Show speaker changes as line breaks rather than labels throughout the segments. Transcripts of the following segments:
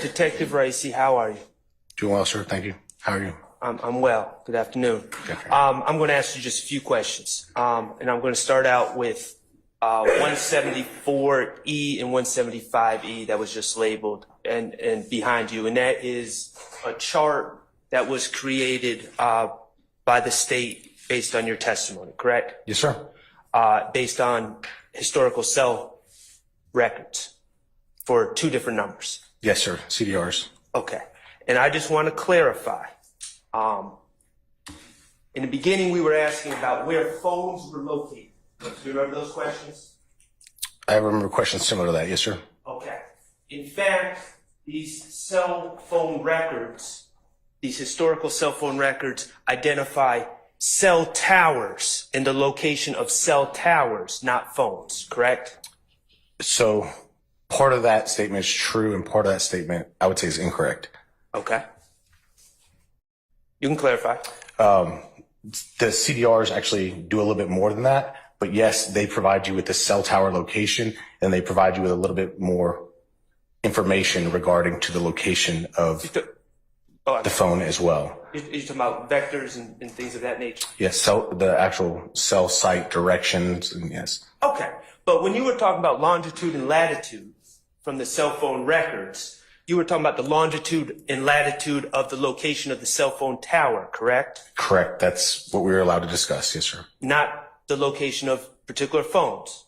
Detective Raissi, how are you?
Doing well, sir. Thank you. How are you?
I'm well. Good afternoon.
Good afternoon.
I'm going to ask you just a few questions. And I'm going to start out with 174E and 175E that was just labeled and behind you. And that is a chart that was created by the state based on your testimony, correct?
Yes, sir.
Based on historical cell records for two different numbers.
Yes, sir. CDRs.
Okay. And I just want to clarify. In the beginning, we were asking about where phones were located. Do you remember those questions?
I remember questions similar to that. Yes, sir.
Okay. In fact, these cell phone records, these historical cell phone records identify cell towers and the location of cell towers, not phones, correct?
So part of that statement is true and part of that statement I would say is incorrect.
Okay. You can clarify.
The CDRs actually do a little bit more than that, but yes, they provide you with the cell tower location and they provide you with a little bit more information regarding to the location of the phone as well.
You're talking about vectors and things of that nature?
Yes, the actual cell site directions, and yes.
Okay, but when you were talking about longitude and latitude from the cell phone records, you were talking about the longitude and latitude of the location of the cell phone tower, correct?
Correct. That's what we were allowed to discuss. Yes, sir.
Not the location of particular phones.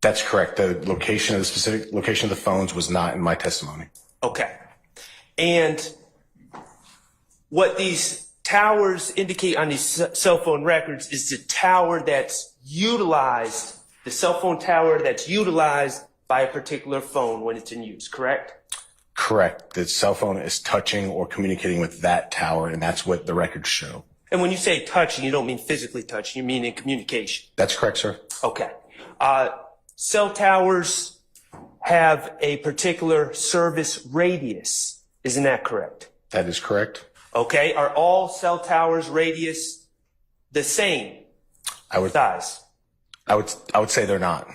That's correct. The location of the specific location of the phones was not in my testimony.
Okay. And what these towers indicate on these cell phone records is the tower that's utilized, the cell phone tower that's utilized by a particular phone when it's in use, correct?
Correct. The cell phone is touching or communicating with that tower, and that's what the records show.
And when you say touching, you don't mean physically touching, you mean in communication.
That's correct, sir.
Okay. Cell towers have a particular service radius. Isn't that correct?
That is correct.
Okay. Are all cell towers radius the same size?
I would say they're not.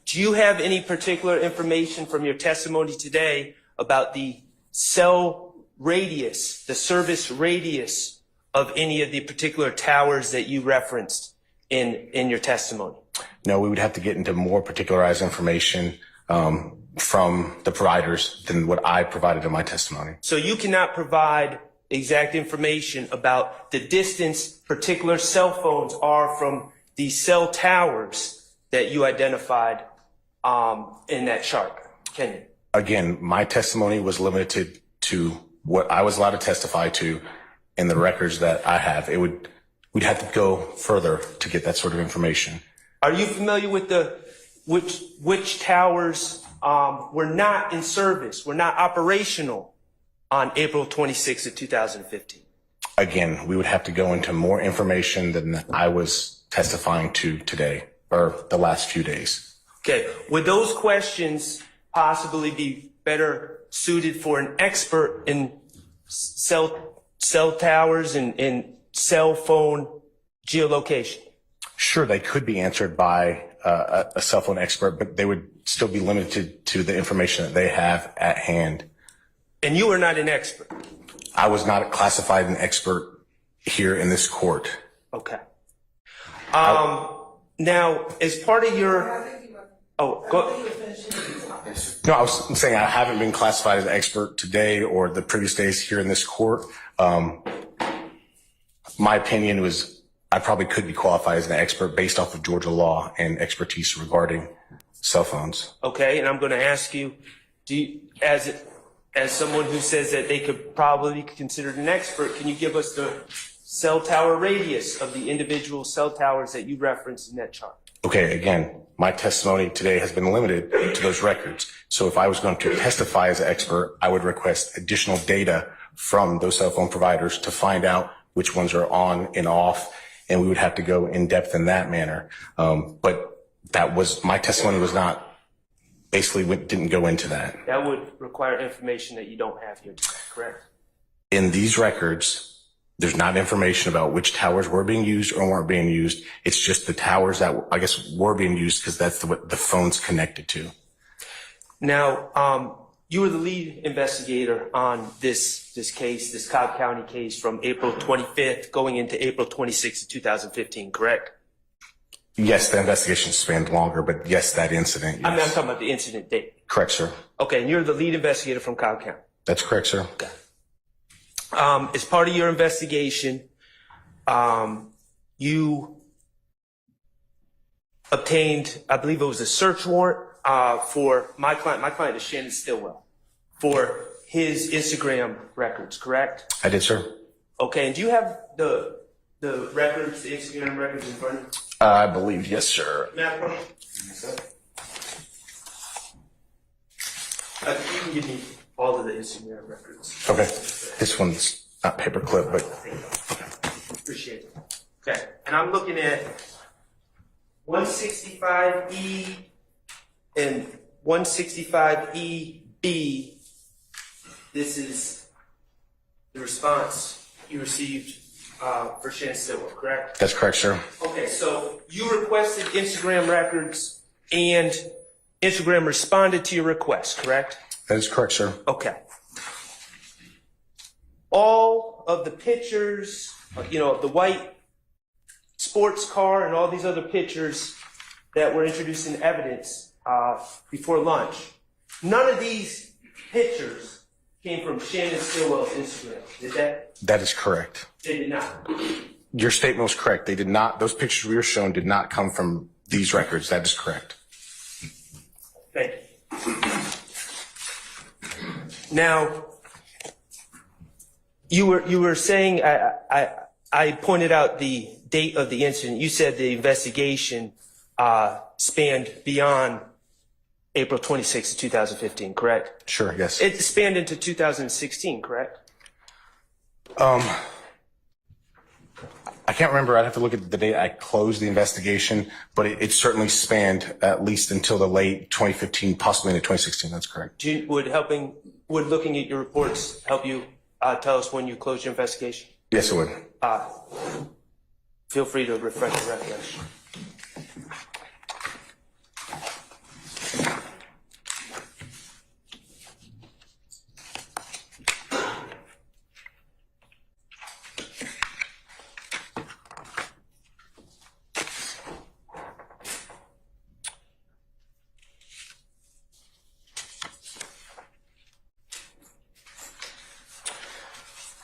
Do you have any particular information from your testimony today about the cell radius, the service radius of any of the particular towers that you referenced in your testimony?
No, we would have to get into more particularized information from the providers than what I provided in my testimony.
So you cannot provide exact information about the distance particular cell phones are from the cell towers that you identified in that chart, can you?
Again, my testimony was limited to what I was allowed to testify to in the records that I have. We'd have to go further to get that sort of information.
Are you familiar with which towers were not in service, were not operational on April 26th of 2015?
Again, we would have to go into more information than I was testifying to today or the last few days.
Okay. Would those questions possibly be better suited for an expert in cell towers and cell phone geolocation?
Sure, they could be answered by a cell phone expert, but they would still be limited to the information that they have at hand.
And you are not an expert?
I was not classified an expert here in this court.
Okay. Now, as part of your... Oh, go.
No, I was saying I haven't been classified as an expert today or the previous days here in this court. My opinion was I probably could be qualified as an expert based off of Georgia law and expertise regarding cell phones.
Okay, and I'm going to ask you, as someone who says that they could probably be considered an expert, can you give us the cell tower radius of the individual cell towers that you referenced in that chart?
Okay, again, my testimony today has been limited to those records. So if I was going to testify as an expert, I would request additional data from those cell phone providers to find out which ones are on and off, and we would have to go in depth in that manner. But my testimony was not, didn't go into that.
That would require information that you don't have here today, correct?
In these records, there's not information about which towers were being used or weren't being used. It's just the towers that I guess were being used because that's what the phone's connected to.
Now, you were the lead investigator on this case, this Cobb County case from April 25th going into April 26th of 2015, correct?
Yes, the investigation spanned longer, but yes, that incident. Yes.
I mean, I'm talking about the incident date.
Correct, sir.
Okay, and you're the lead investigator from Cobb County.
That's correct, sir.
Okay. As part of your investigation, you obtained, I believe it was a search warrant for my client. My client is Shannon Stillwell, for his Instagram records, correct?
I did, sir.
Okay, and do you have the records, the Instagram records in front of you?
I believe, yes, sir.
Matt, you can give me all of the Instagram records.
Okay. This one's not paperclip, but
Appreciate it. Okay, and I'm looking at 165E and 165EB. This is the response you received for Shannon Stillwell, correct?
that's correct, sir.
Okay, so you requested Instagram records and Instagram responded to your request, correct?
That is correct, sir.
Okay. All of the pictures, of the white sports car and all these other pictures that were introduced in evidence before lunch, none of these pictures came from Shannon Stillwell's Instagram. Did that?
That is correct.
They did not.
Your statement was correct. They did not, those pictures we were shown did not come from these records. That is correct.
Thank you. Now, you were saying, I pointed out the date of the incident. You said the investigation spanned beyond April 26th of 2015, correct?
Sure, yes.
It spanned into 2016, correct?
I can't remember. I'd have to look at the date I closed the investigation, but it certainly spanned at least until the late 2015, possibly into 2016. That's correct.
Would looking at your reports help you tell us when you closed your investigation?
Yes, it would.
Feel free to refresh your recollection.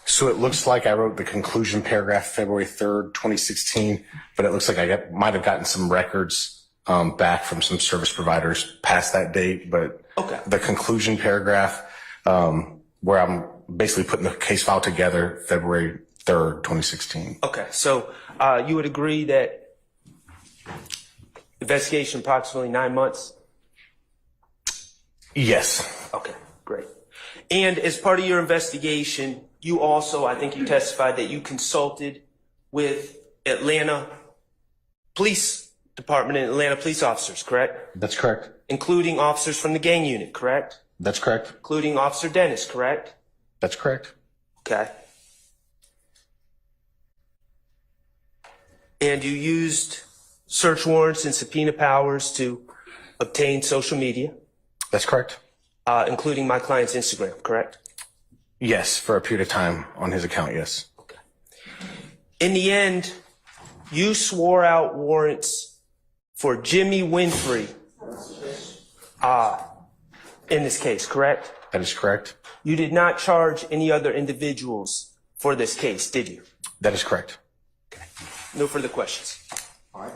So it looks like I wrote the conclusion paragraph February 3rd, 2016, but it looks like I might have gotten some records back from some service providers past that date. But
okay.
The conclusion paragraph, where I'm basically putting the case file together, February 3rd, 2016.
Okay, so you would agree that investigation approximately 9 months?
Yes.
Okay, great. And as part of your investigation, you also, I think you testified that you consulted with Atlanta Police Department and Atlanta police officers, correct?
That's correct.
Including officers from the gang unit, correct?
That's correct.
Including Officer Dennis, correct?
That's correct.
Okay. And you used search warrants and subpoena powers to obtain social media?
That's correct.
Including my client's Instagram, correct?
Yes, for a period of time on his account, yes.
Okay. In the end, you swore out warrants for Jimmy Winfrey in this case, correct?
That is correct.
You did not charge any other individuals for this case, did you?
That is correct.
Okay. No further questions.
All right.